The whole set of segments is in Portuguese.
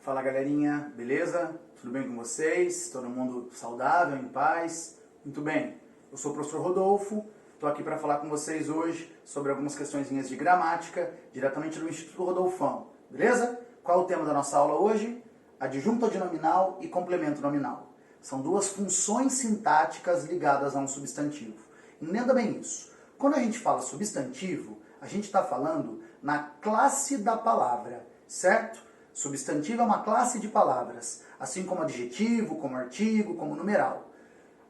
Fala galerinha, beleza? Tudo bem com vocês? Todo mundo saudável, em paz? Muito bem, eu sou o professor Rodolfo, estou aqui para falar com vocês hoje sobre algumas questõezinhas de gramática, diretamente do Instituto Rodolfão, beleza? Qual é o tema da nossa aula hoje? Adjunto adnominal e complemento nominal. São duas funções sintáticas ligadas a um substantivo. Entenda bem isso. Quando a gente fala substantivo, a gente está falando na classe da palavra, certo? Substantivo é uma classe de palavras, assim como adjetivo, como artigo, como numeral.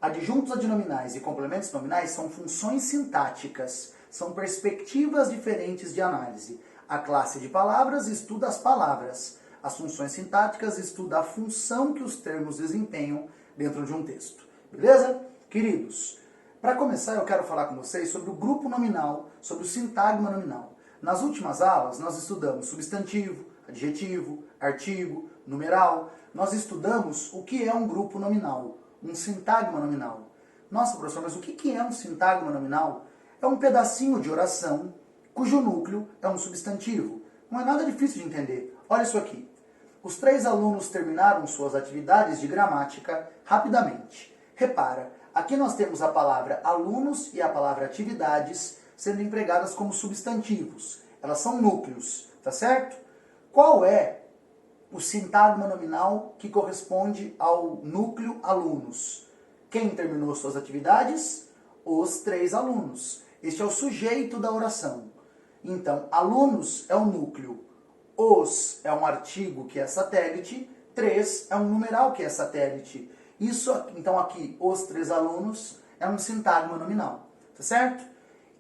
Adjuntos adnominais e complementos nominais são funções sintáticas, são perspectivas diferentes de análise. A classe de palavras estuda as palavras, as funções sintáticas estudam a função que os termos desempenham dentro de um texto. Beleza? Queridos, para começar eu quero falar com vocês sobre o grupo nominal, sobre o sintagma nominal. Nas últimas aulas nós estudamos substantivo, adjetivo, artigo, numeral. Nós estudamos o que é um grupo nominal, um sintagma nominal. Nossa, professor, mas o que é um sintagma nominal? É um pedacinho de oração cujo núcleo é um substantivo. Não é nada difícil de entender. Olha isso aqui. Os 3 alunos terminaram suas atividades de gramática rapidamente. Repara, aqui nós temos a palavra alunos e a palavra atividades sendo empregadas como substantivos. Elas são núcleos, tá certo? Qual é o sintagma nominal que corresponde ao núcleo alunos? Quem terminou suas atividades? Os 3 alunos. Este é o sujeito da oração. Então, alunos é o núcleo, os é um artigo que é satélite, 3 é um numeral que é satélite. Isso, então aqui, os 3 alunos é um sintagma nominal, tá certo?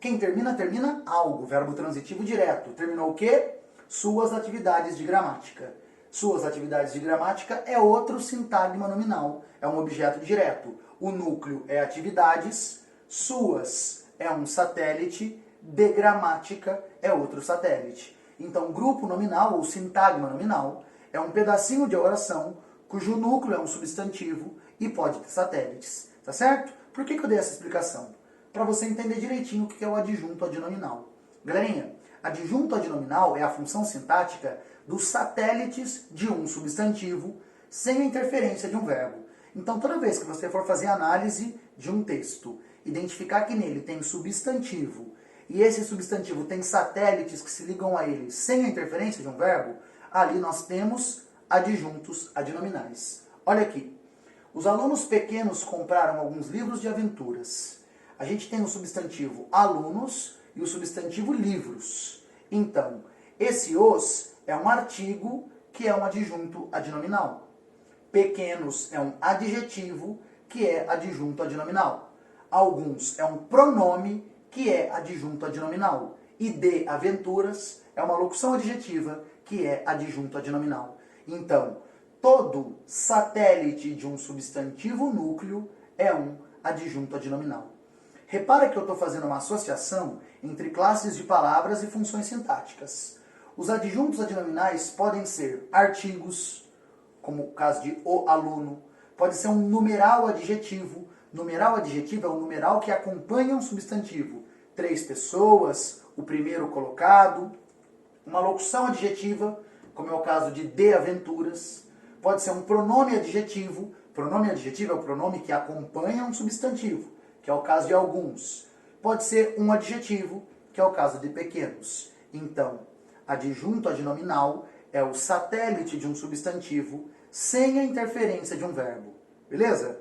Quem termina, termina algo, verbo transitivo direto. Terminou o quê? Suas atividades de gramática. Suas atividades de gramática é outro sintagma nominal, é um objeto direto. O núcleo é atividades, suas é um satélite, de gramática é outro satélite. Então, grupo nominal ou sintagma nominal é um pedacinho de oração cujo núcleo é um substantivo e pode ter satélites, tá certo? Por que eu dei essa explicação? Para você entender direitinho o que é o adjunto adnominal. Galerinha, adjunto adnominal é a função sintática dos satélites de um substantivo sem a interferência de um verbo. Então, toda vez que você for fazer análise de um texto, identificar que nele tem substantivo e esse substantivo tem satélites que se ligam a ele sem a interferência de um verbo, ali nós temos adjuntos adnominais. Olha aqui. Os alunos pequenos compraram alguns livros de aventuras. A gente tem o substantivo alunos e o substantivo livros. Então, esse os é um artigo que é um adjunto adnominal. Pequenos é um adjetivo que é adjunto adnominal. Alguns é um pronome que é adjunto adnominal. E de aventuras é uma locução adjetiva que é adjunto adnominal. Então, todo satélite de um substantivo núcleo é um adjunto adnominal. Repara que eu estou fazendo uma associação entre classes de palavras e funções sintáticas. Os adjuntos adnominais podem ser artigos, como o caso de o aluno, pode ser um numeral adjetivo. Numeral adjetivo é um numeral que acompanha um substantivo. 3 pessoas, o primeiro colocado. Uma locução adjetiva, como é o caso de aventuras. Pode ser um pronome adjetivo. Pronome adjetivo é o pronome que acompanha um substantivo, que é o caso de alguns. Pode ser um adjetivo, que é o caso de pequenos. Então, adjunto adnominal é o satélite de um substantivo sem a interferência de um verbo. Beleza?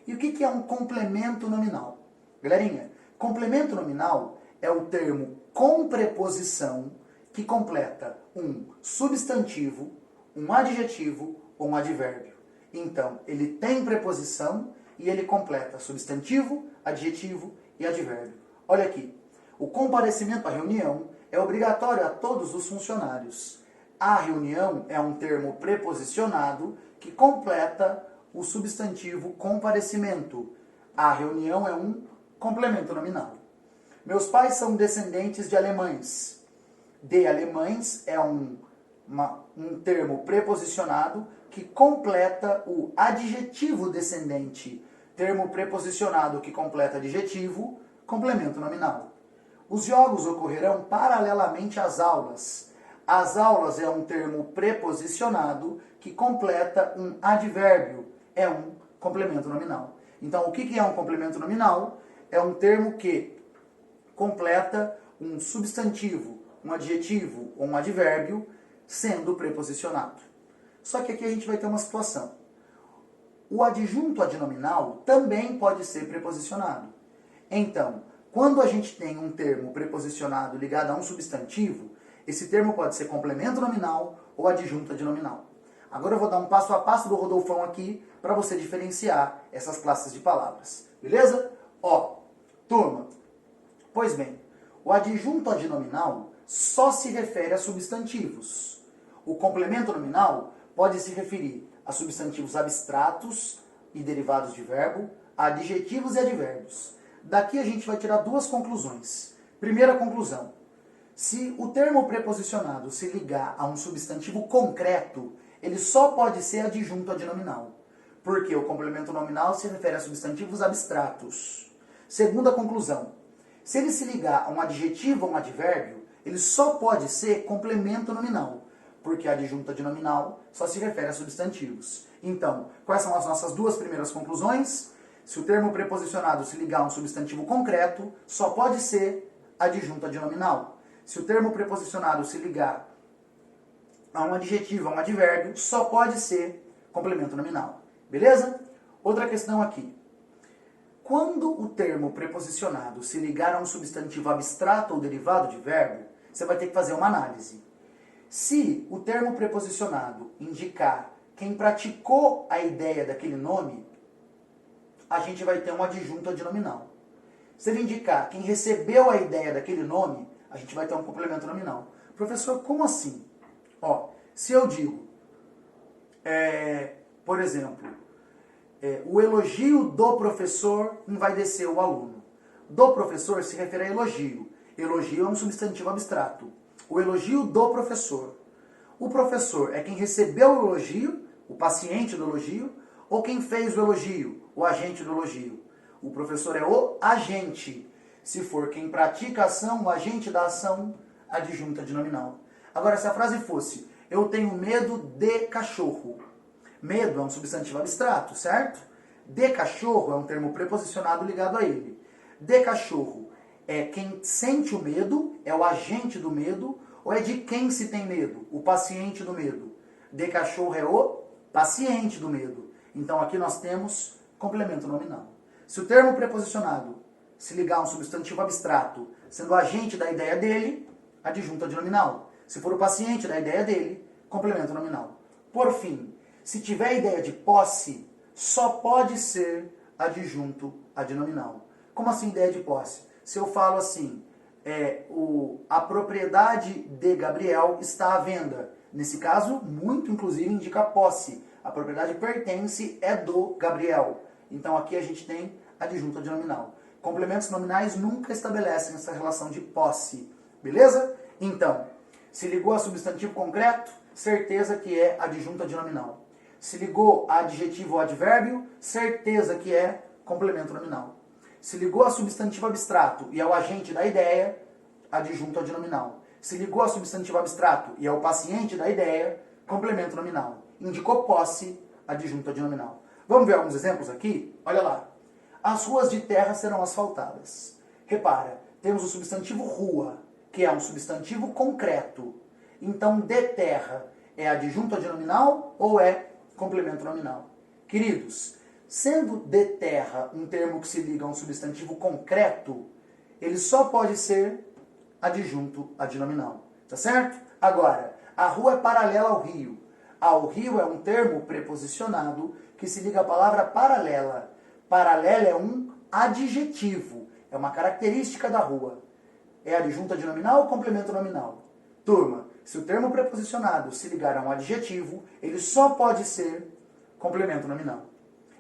E o que é um complemento nominal? Galerinha, complemento nominal é o termo com preposição que completa um substantivo, um adjetivo ou um advérbio. Então, ele tem preposição e ele completa substantivo, adjetivo e advérbio. Olha aqui, o comparecimento à reunião é obrigatório a todos os funcionários. A reunião é um termo preposicionado que completa o substantivo comparecimento. A reunião é um complemento nominal. Meus pais são descendentes de alemães. De alemães é um termo preposicionado que completa o adjetivo descendente. Termo preposicionado que completa adjetivo, complemento nominal. Os jogos ocorrerão paralelamente às aulas. As aulas é um termo preposicionado que completa um advérbio, é um complemento nominal. Então, o que é um complemento nominal? É um termo que completa um substantivo, um adjetivo ou um advérbio sendo preposicionado. Só que aqui a gente vai ter uma situação. O adjunto adnominal também pode ser preposicionado. Então, quando a gente tem um termo preposicionado ligado a um substantivo, esse termo pode ser complemento nominal ou adjunto adnominal. Agora eu vou dar um passo a passo do Rodolfão aqui para você diferenciar essas classes de palavras. Beleza? Ó, turma, pois bem, o adjunto adnominal só se refere a substantivos. O complemento nominal pode se referir a substantivos abstratos e derivados de verbo, a adjetivos e advérbios. Daqui a gente vai tirar duas conclusões. Primeira conclusão: se o termo preposicionado se ligar a um substantivo concreto, ele só pode ser adjunto adnominal, porque o complemento nominal se refere a substantivos abstratos. Segunda conclusão: se ele se ligar a um adjetivo ou um advérbio, ele só pode ser complemento nominal, porque adjunto adnominal só se refere a substantivos. Então, quais são as nossas duas primeiras conclusões? Se o termo preposicionado se ligar a um substantivo concreto, só pode ser adjunto adnominal. Se o termo preposicionado se ligar a um adjetivo, a um advérbio, só pode ser complemento nominal. Beleza? Outra questão aqui. Quando o termo preposicionado se ligar a um substantivo abstrato ou derivado de verbo, você vai ter que fazer uma análise. Se o termo preposicionado indicar quem praticou a ideia daquele nome, a gente vai ter um adjunto adnominal. Se ele indicar quem recebeu a ideia daquele nome, a gente vai ter um complemento nominal. Professor, como assim? Ó, se eu digo, por exemplo, o elogio do professor envaidecer o aluno. Do professor se refere a elogio. Elogio é um substantivo abstrato. O elogio do professor. O professor é quem recebeu o elogio, o paciente do elogio, ou quem fez o elogio, o agente do elogio. O professor é o agente. Se for quem pratica a ação, o agente da ação, adjunto adnominal. Agora, se a frase fosse, eu tenho medo de cachorro. Medo é um substantivo abstrato, certo? De cachorro é um termo preposicionado ligado a ele. De cachorro é quem sente o medo, é o agente do medo, ou é de quem se tem medo? O paciente do medo. De cachorro é o paciente do medo. Então aqui nós temos complemento nominal. Se o termo preposicionado se ligar a um substantivo abstrato, sendo o agente da ideia dele, adjunto adnominal. Se for o paciente da ideia dele, complemento nominal. Por fim, se tiver ideia de posse, só pode ser adjunto adnominal. Como assim ideia de posse? Se eu falo assim, a propriedade de Gabriel está à venda. Nesse caso, muito inclusive indica posse. A propriedade pertence, é do Gabriel. Então aqui a gente tem adjunto adnominal. Complementos nominais nunca estabelecem essa relação de posse. Beleza? Então, se ligou a substantivo concreto, certeza que é adjunto adnominal. Se ligou a adjetivo ou advérbio, certeza que é complemento nominal. Se ligou a substantivo abstrato e ao agente da ideia, adjunto adnominal. Se ligou a substantivo abstrato e ao paciente da ideia, complemento nominal. Indicou posse, adjunto adnominal. Vamos ver alguns exemplos aqui? Olha lá. As ruas de terra serão asfaltadas. Repara, temos o substantivo rua, que é um substantivo concreto. Então, de terra é adjunto adnominal ou é complemento nominal? Queridos, sendo de terra um termo que se liga a um substantivo concreto, ele só pode ser adjunto adnominal. Tá certo? Agora, a rua é paralela ao rio. Ao rio é um termo preposicionado que se liga à palavra paralela. Paralela é um adjetivo, é uma característica da rua. É adjunto adnominal ou complemento nominal? Turma, se o termo preposicionado se ligar a um adjetivo, ele só pode ser complemento nominal.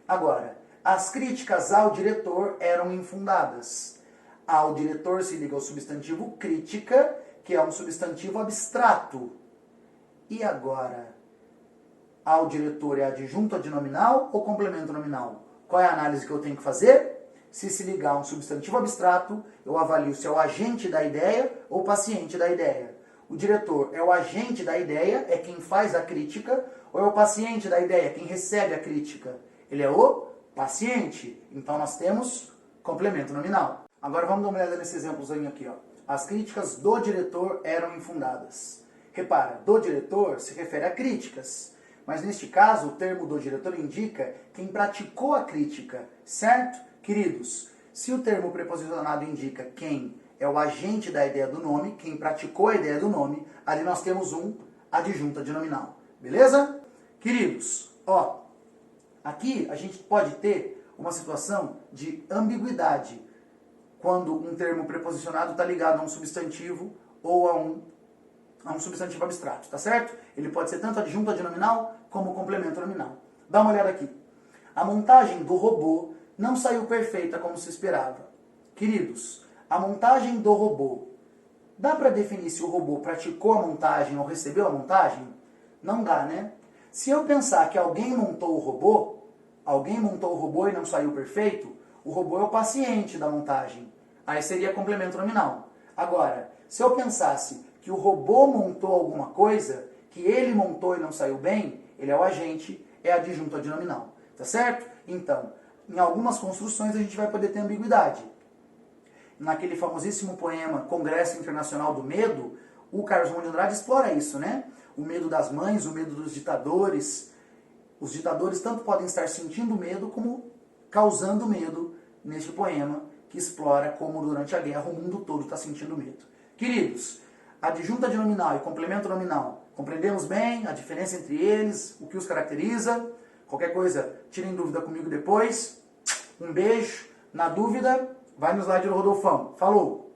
Agora, as críticas ao diretor eram infundadas. Ao diretor se liga ao substantivo crítica, que é um substantivo abstrato. E agora, ao diretor é adjunto adnominal ou complemento nominal? Qual é a análise que eu tenho que fazer? Se ligar a um substantivo abstrato, eu avalio se é o agente da ideia ou o paciente da ideia. O diretor é o agente da ideia, é quem faz a crítica, ou é o paciente da ideia, quem recebe a crítica? Ele é o paciente. Então nós temos complemento nominal. Agora vamos dar uma olhada nesse exemplozinho aqui, ó. As críticas do diretor eram infundadas. Repara, do diretor se refere a críticas. Mas neste caso, o termo do diretor indica quem praticou a crítica, certo? Queridos, se o termo preposicionado indica quem é o agente da ideia do nome, quem praticou a ideia do nome, ali nós temos um adjunta de nominal. Beleza? Queridos, ó, aqui a gente pode ter uma situação de ambiguidade quando um termo preposicionado está ligado a um substantivo ou a um substantivo abstrato, tá certo? Ele pode ser tanto adjunta de nominal como complemento nominal. Dá uma olhada aqui. A montagem do robô não saiu perfeita como se esperava. Queridos, a montagem do robô, dá para definir se o robô praticou a montagem ou recebeu a montagem? Não dá, né? Se eu pensar que alguém montou o robô e não saiu perfeito, o robô é o paciente da montagem. Aí seria complemento nominal. Agora, se eu pensasse que o robô montou alguma coisa, que ele montou e não saiu bem, ele é o agente, é adjunta de nominal. Tá certo? Então, em algumas construções a gente vai poder ter ambiguidade. Naquele famosíssimo poema Congresso Internacional do Medo, o Carlos Drummond de Andrade explora isso, né? O medo das mães, o medo dos ditadores. Os ditadores tanto podem estar sentindo medo como causando medo neste poema que explora como durante a guerra o mundo todo está sentindo medo. Queridos, adjunta de nominal e complemento nominal, compreendemos bem a diferença entre eles, o que os caracteriza? Qualquer coisa, tirem dúvida comigo depois. Um beijo. Na dúvida, vai no slide do Rodolfão. Falou!